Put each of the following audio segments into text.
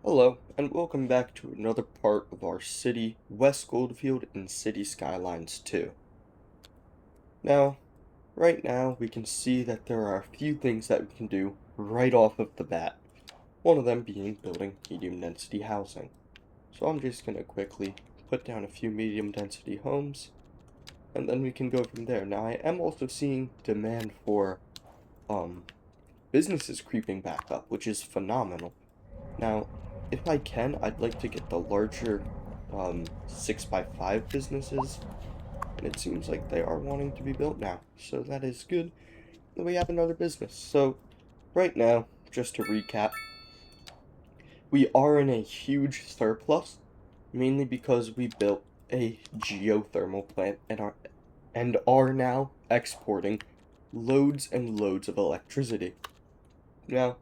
Hello, and welcome back to another part of our city, West Goldfield in City Skylines II. Now, right now, we can see that there are a few things that we can do right off of the bat. One of them being building medium density housing. So I'm just going to quickly put down a few medium density homes, and then we can go from there. Now, I am also seeing demand for, businesses creeping back up, which is phenomenal. Now, if I can, I'd like to get the larger 6x5 businesses, and it seems like they are wanting to be built now, so that is good that we have another business. So, right now, just to recap, we are in a huge surplus, mainly because we built a geothermal plant and are now exporting loads and loads of electricity. Now,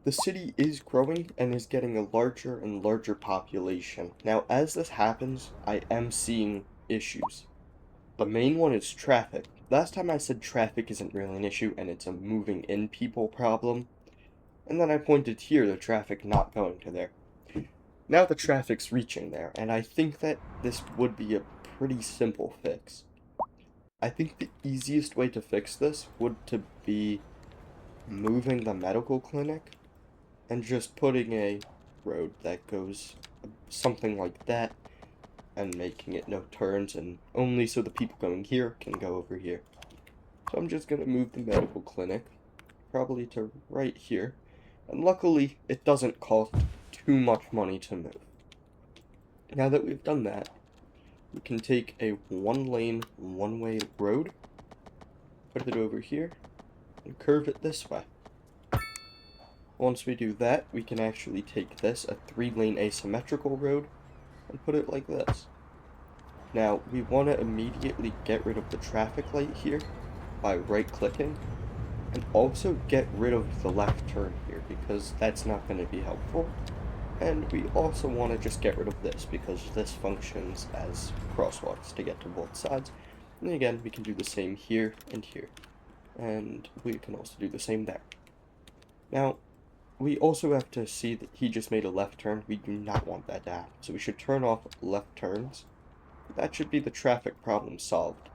the city is growing and is getting a larger and larger population. Now, as this happens, I am seeing issues. The main one is traffic. Last time I said traffic isn't really an issue and it's a moving in people problem, and then I pointed here the traffic not going to there. Now the traffic's reaching there, and I think that this would be a pretty simple fix. I think the easiest way to fix this would to be moving the medical clinic and just putting a road that goes something like that and making it no turns and only so the people going here can go over here. So I'm just gonna move the medical clinic probably to right here, and luckily it doesn't cost too much money to move. Now that we've done that, we can take a one-lane, one-way road, put it over here, and curve it this way. Once we do that, we can actually take this, a 3-lane asymmetrical road, and put it like this. Now, we want to immediately get rid of the traffic light here by right-clicking, and also get rid of the left turn here, because that's not going to be helpful. And we also want to just get rid of this, because this functions as crosswalks to get to both sides. And again, we can do the same here and here. And we can also do the same there. Now, we also have to see that he just made a left turn. We do not want that to happen. So we should turn off left turns. That should be the traffic problem solved.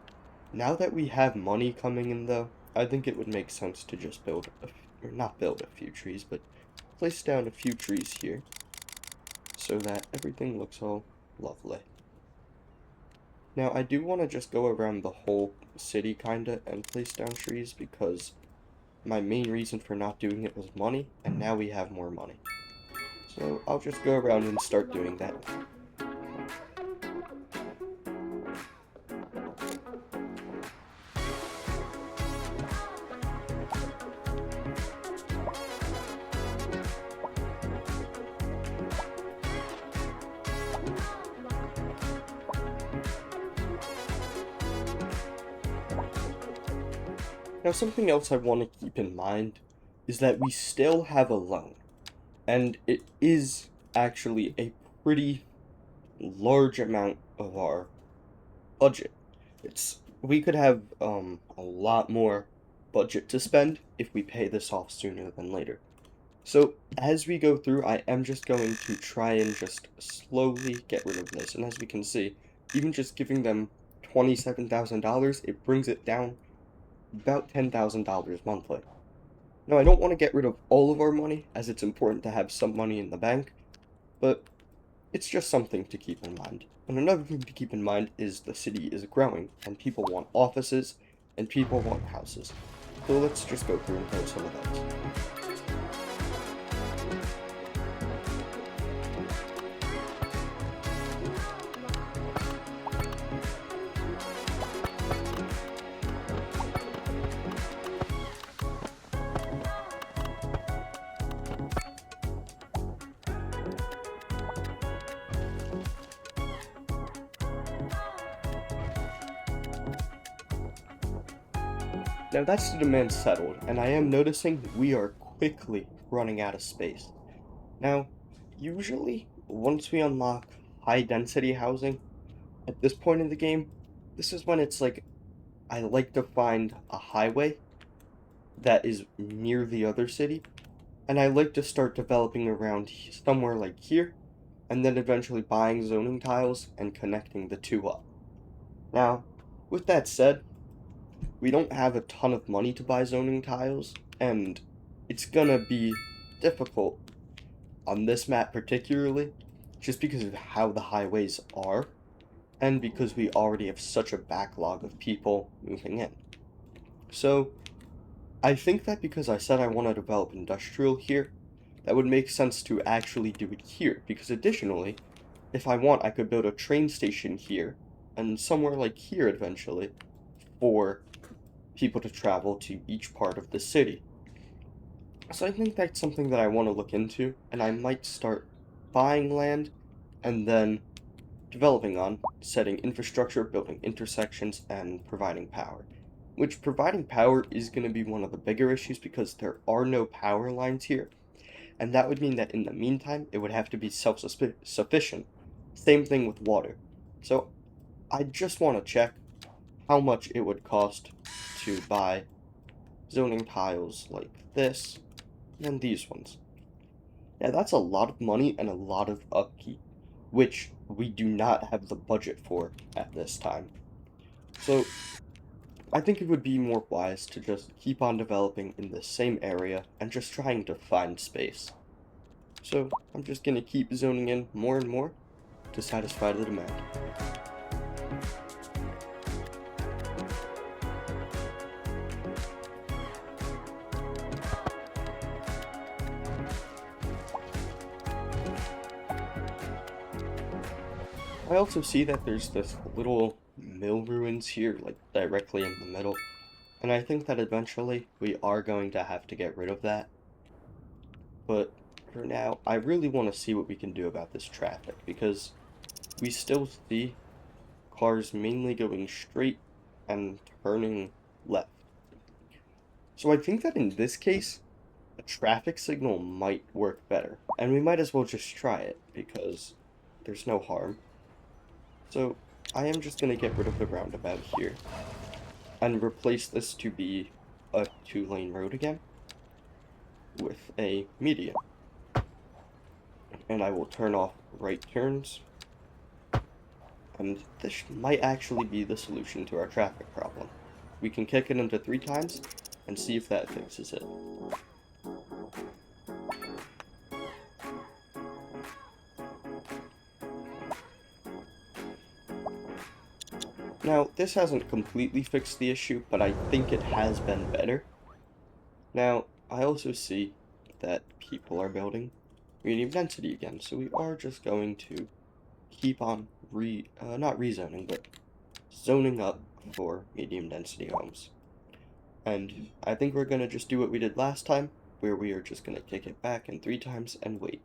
Now that we have money coming in though, I think it would make sense to just not build a few trees, but place down a few trees here so that everything looks all lovely. Now I do want to just go around the whole city kinda and place down trees because my main reason for not doing it was money, and now we have more money. So I'll just go around and start doing that. Now something else I want to keep in mind is that we still have a loan, and it is actually a pretty large amount of our budget. We could have a lot more budget to spend if we pay this off sooner than later. So as we go through, I am just going to try and just slowly get rid of this. And as we can see, even just giving them $27,000, it brings it down about $10,000 monthly. Now, I don't want to get rid of all of our money, as it's important to have some money in the bank, but it's just something to keep in mind. And another thing to keep in mind is the city is growing, and people want offices, and people want houses. So let's just go through and go some of those. Now that's the demand settled, and I am noticing that we are quickly running out of space. Now, usually, once we unlock high density housing, at this point in the game, this is when it's like, I like to find a highway that is near the other city, and I like to start developing around somewhere like here, and then eventually buying zoning tiles and connecting the two up. Now, with that said, we don't have a ton of money to buy zoning tiles, and it's gonna be difficult on this map particularly, just because of how the highways are, and because we already have such a backlog of people moving in. So, I think that because I said I want to develop industrial here, that would make sense to actually do it here, because additionally, if I want, I could build a train station here, and somewhere like here eventually, for people to travel to each part of the city. So I think that's something that I want to look into, and I might start buying land, and then developing on, setting infrastructure, building intersections, and providing power. Which providing power is going to be one of the bigger issues because there are no power lines here, and that would mean that in the meantime, it would have to be self-sufficient. Same thing with water. So I just want to check how much it would cost to buy zoning tiles like this, and these ones. Now that's a lot of money and a lot of upkeep, which we do not have the budget for at this time. So I think it would be more wise to just keep on developing in the same area and just trying to find space. So I'm just going to keep zoning in more and more to satisfy the demand. I also see that there's this little mill ruins here, like directly in the middle, and I think that eventually we are going to have to get rid of that. But for now, I really want to see what we can do about this traffic, because we still see cars mainly going straight and turning left. So I think that in this case, a traffic signal might work better, and we might as well just try it, because there's no harm. So I am just going to get rid of the roundabout here, and replace this to be a 2-lane road again, with a median. And I will turn off right turns, and this might actually be the solution to our traffic problem. We can kick it into 3 times, and see if that fixes it. Now, this hasn't completely fixed the issue, but I think it has been better. Now, I also see that people are building medium density again, so we are just going to keep on not rezoning, but zoning up for medium density homes. And I think we're going to just do what we did last time, where we are just going to kick it back in 3 times and wait.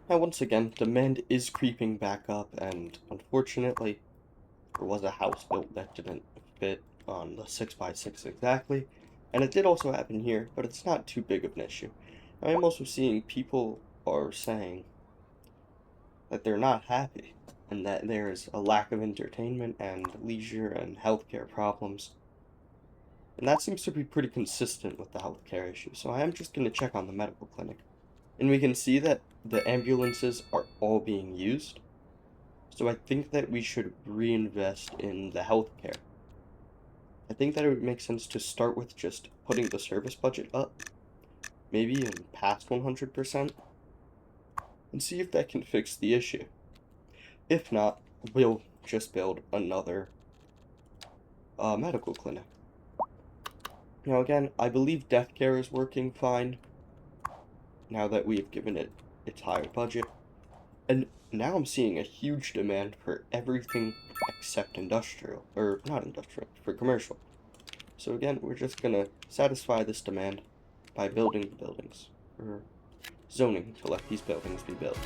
Now, once again, demand is creeping back up, and unfortunately, there was a house built that didn't fit on the 6x6 exactly, and it did also happen here, but it's not too big of an issue. I am also seeing people are saying that they're not happy, and that there is a lack of entertainment and leisure and healthcare problems. And that seems to be pretty consistent with the healthcare issue, so I am just going to check on the medical clinic. And we can see that the ambulances are all being used. So I think that we should reinvest in the healthcare. I think that it would make sense to start with just putting the service budget up, maybe in past 100%, and see if that can fix the issue. If not, we'll just build another medical clinic. Now again, I believe death care is working fine, now that we have given it its higher budget. And now I'm seeing a huge demand for everything except industrial, or not industrial, for commercial. So again, we're just gonna satisfy this demand by building the buildings, or zoning to let these buildings be built.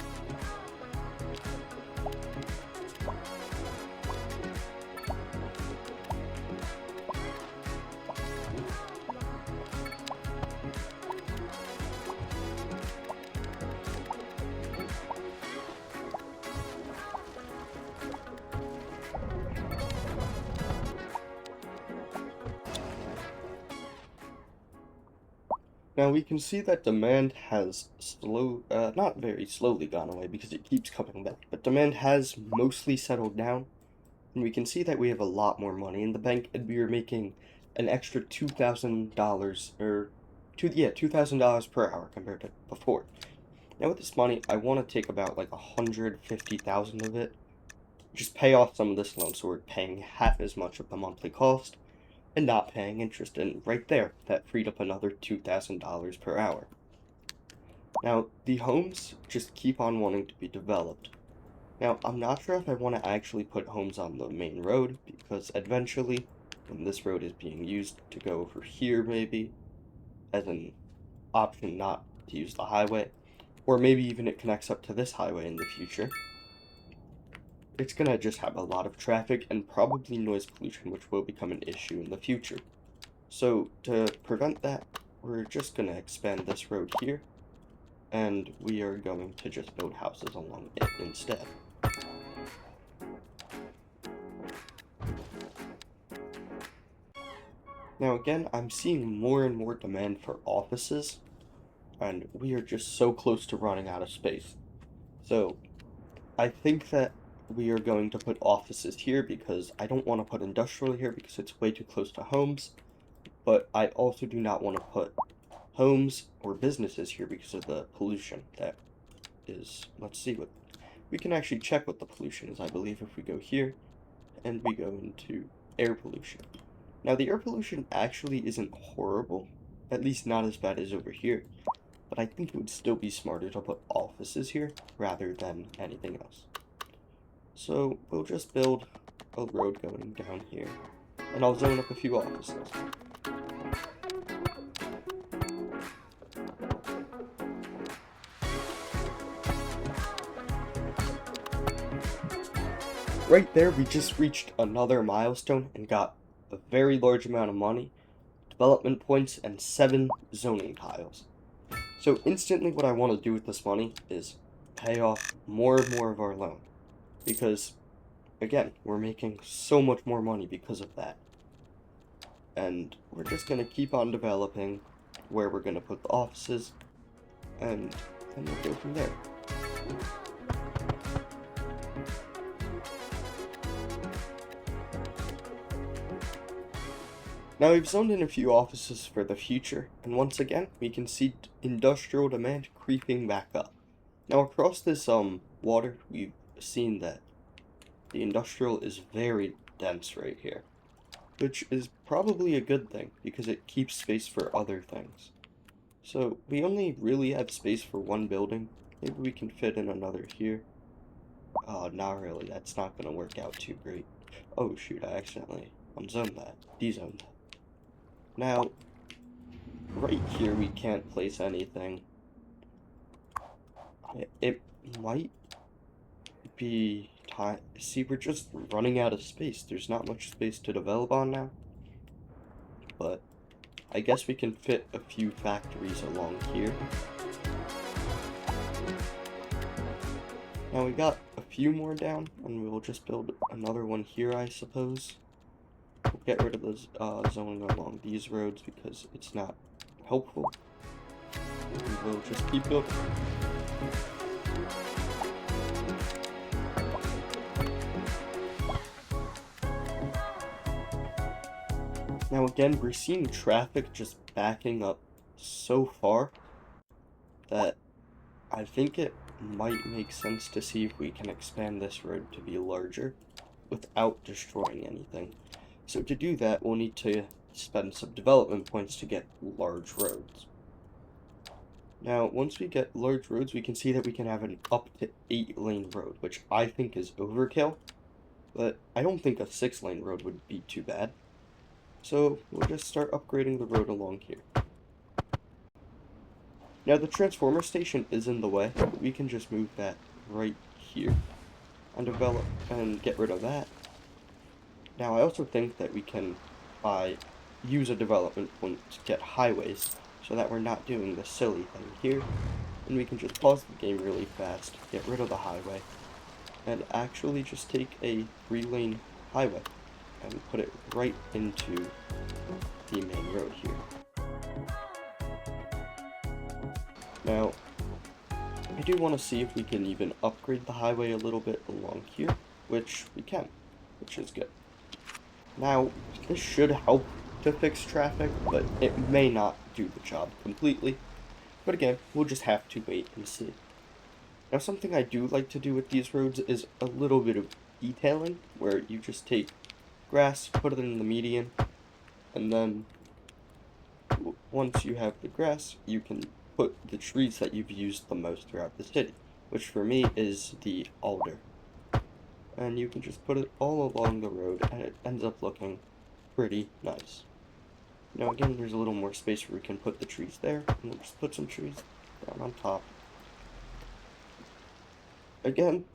Now we can see that demand has not very slowly gone away because it keeps coming back, but demand has mostly settled down, and we can see that we have a lot more money in the bank, and we are making an extra $2,000 or $2,000 per hour compared to before. Now with this money, I want to take about like 150,000 of it, just pay off some of this loan, so we're paying half as much of the monthly cost and not paying interest. And right there, that freed up another $2,000 per hour. Now, the homes just keep on wanting to be developed. Now, I'm not sure if I want to actually put homes on the main road, because eventually, when this road is being used to go over here, maybe, as an option not to use the highway, or maybe even it connects up to this highway in the future, it's gonna just have a lot of traffic and probably noise pollution, which will become an issue in the future. So to prevent that, we're just gonna expand this road here, and we are going to just build houses along it instead. Now again, I'm seeing more and more demand for offices, and we are just so close to running out of space. So I think that we are going to put offices here because I don't want to put industrial here because it's way too close to homes, but I also do not want to put homes or businesses here because of the pollution that is. Let's see what we can actually check what the pollution is. I believe if we go here and we go into air pollution. Now the air pollution actually isn't horrible, at least not as bad as over here, but I think it would still be smarter to put offices here rather than anything else. So we'll just build a road going down here, and I'll zone up a few offices. Right there, we just reached another milestone and got a very large amount of money, development points, and 7 zoning tiles. So instantly what I want to do with this money is pay off more and more of our loan. Because, again, we're making so much more money because of that. And we're just going to keep on developing where we're going to put the offices, and then we'll go from there. Now we've zoned in a few offices for the future, and once again, we can see industrial demand creeping back up. Now across this water, we've seen that the industrial is very dense right here, which is probably a good thing because it keeps space for other things. So we only really have space for one building. Maybe we can fit in another here. Not really, that's not gonna work out too great. Oh shoot, I accidentally unzoned that, dezoned that. Now, right here we can't place anything. It might be time. See, we're just running out of space. There's not much space to develop on now. But I guess we can fit a few factories along here. Now we got a few more down, and we'll just build another one here, I suppose. We'll get rid of the zoning along these roads because it's not helpful. And we'll just keep building. Now again, we're seeing traffic just backing up so far that I think it might make sense to see if we can expand this road to be larger without destroying anything. So to do that, we'll need to spend some development points to get large roads. Now, once we get large roads, we can see that we can have an up to 8-lane road, which I think is overkill, but I don't think a 6-lane road would be too bad. So we'll just start upgrading the road along here. Now the transformer station is in the way, but we can just move that right here and develop and get rid of that. Now I also think that we can use a development point to get highways so that we're not doing the silly thing here, and we can just pause the game really fast, get rid of the highway, and actually just take a 3-lane highway and put it right into the main road here. Now, I do want to see if we can even upgrade the highway a little bit along here, which we can, which is good. Now, this should help to fix traffic, but it may not do the job completely. But again, we'll just have to wait and see. Now, something I do like to do with these roads is a little bit of detailing, where you just take grass, put it in the median, and then once you have the grass, you can put the trees that you've used the most throughout the city, which for me is the alder. And you can just put it all along the road, and it ends up looking pretty nice. Now again, there's a little more space where we can put the trees there, and we'll just put some trees down on top. Again,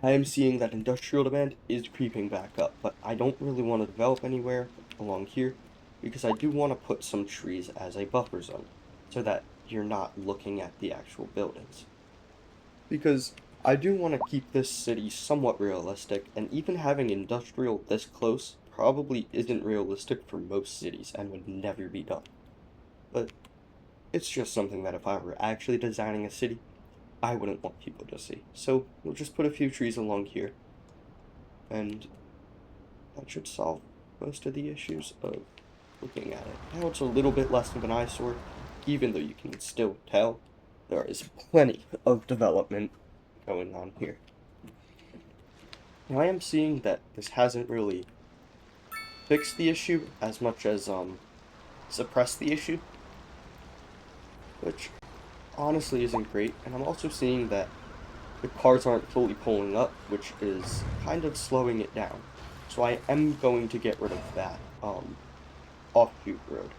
I am seeing that industrial demand is creeping back up, but I don't really want to develop anywhere along here, because I do want to put some trees as a buffer zone, so that you're not looking at the actual buildings. Because I do want to keep this city somewhat realistic, and even having industrial this close probably isn't realistic for most cities and would never be done. But it's just something that if I were actually designing a city, I wouldn't want people to see. So we'll just put a few trees along here, and that should solve most of the issues of looking at it. Now it's a little bit less of an eyesore, even though you can still tell there is plenty of development going on here. Now I am seeing that this hasn't really fixed the issue as much as suppressed the issue, which honestly isn't great. And I'm also seeing that the cars aren't fully pulling up, which is kind of slowing it down. So I am going to get rid of that offshoot road,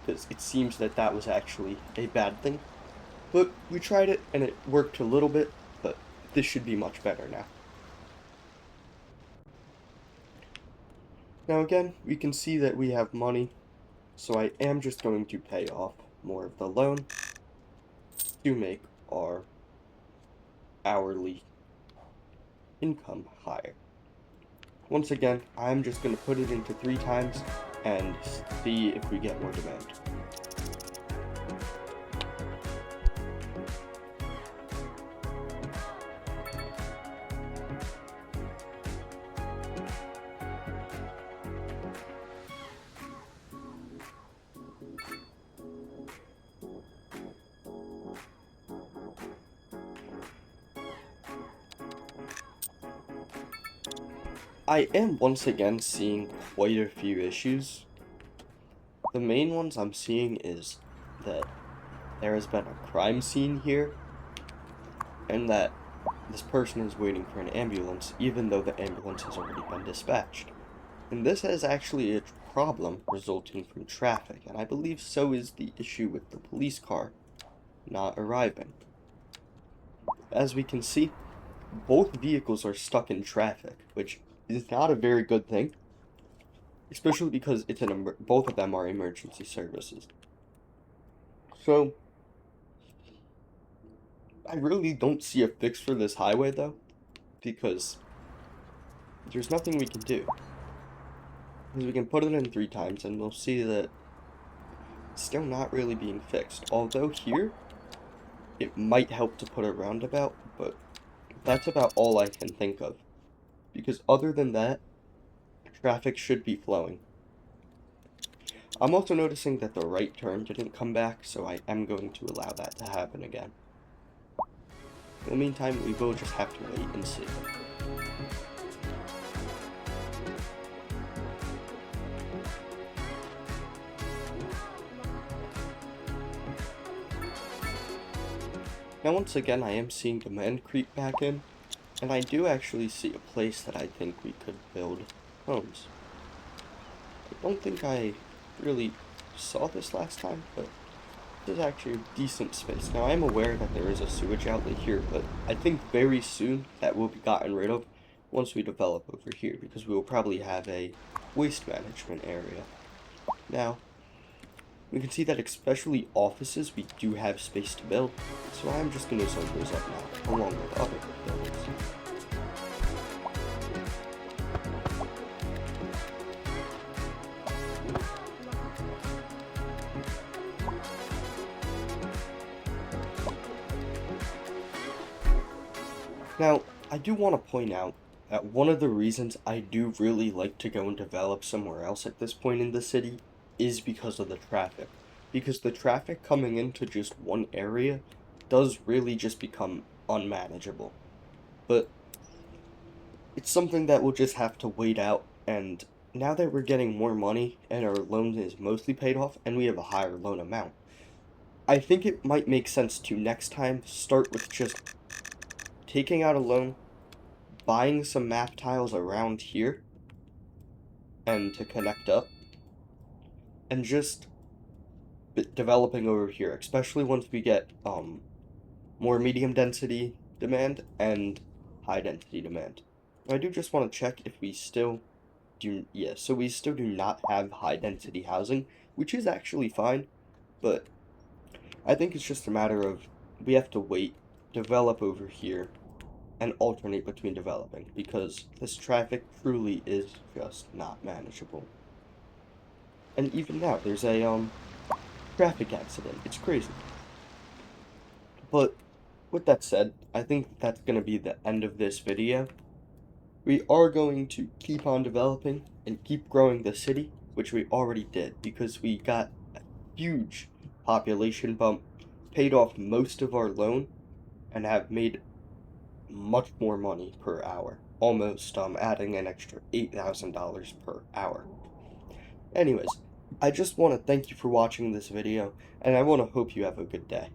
because it seems that that was actually a bad thing. But we tried it and it worked a little bit, but this should be much better now. Now again, we can see that we have money, so I am just going to pay off more of the loan to make our hourly income higher. Once again, I'm just going to put it into 3 times and see if we get more demand. I am once again seeing quite a few issues. The main ones I'm seeing is that there has been a crime scene here, and that this person is waiting for an ambulance even though the ambulance has already been dispatched. And this is actually a problem resulting from traffic, and I believe so is the issue with the police car not arriving. As we can see, both vehicles are stuck in traffic, which is not a very good thing, especially because it's both of them are emergency services. So I really don't see a fix for this highway though, because there's nothing we can do. Because we can put it in 3 times and we'll see that it's still not really being fixed. Although here, it might help to put a roundabout, but that's about all I can think of. Because other than that, traffic should be flowing. I'm also noticing that the right turn didn't come back, so I am going to allow that to happen again. In the meantime, we will just have to wait and see. Now once again, I am seeing demand creep back in, and I do actually see a place that I think we could build homes. I don't think I really saw this last time, but this is actually a decent space. Now I am aware that there is a sewage outlet here, but I think very soon that will be gotten rid of once we develop over here, because we will probably have a waste management area. Now, we can see that especially offices, we do have space to build, so I'm just going to zone those up now, along with other buildings. Now, I do want to point out that one of the reasons I do really like to go and develop somewhere else at this point in the city is because of the traffic. Because the traffic coming into just one area does really just become unmanageable. But it's something that we'll just have to wait out, and now that we're getting more money and our loan is mostly paid off and we have a higher loan amount, I think it might make sense to next time start with just taking out a loan, buying some map tiles around here and to connect up, and just developing over here, especially once we get more medium density demand and high density demand. I do just want to check if we still do, yeah, so we still do not have high density housing, which is actually fine, but I think it's just a matter of we have to wait, develop over here, and alternate between developing, because this traffic truly is just not manageable. And even now, there's a traffic accident. It's crazy. But with that said, I think that's going to be the end of this video. We are going to keep on developing and keep growing the city, which we already did because we got a huge population bump, paid off most of our loan, and have made much more money per hour. Almost adding an extra $8,000 per hour. Anyways, I just want to thank you for watching this video, and I want to hope you have a good day.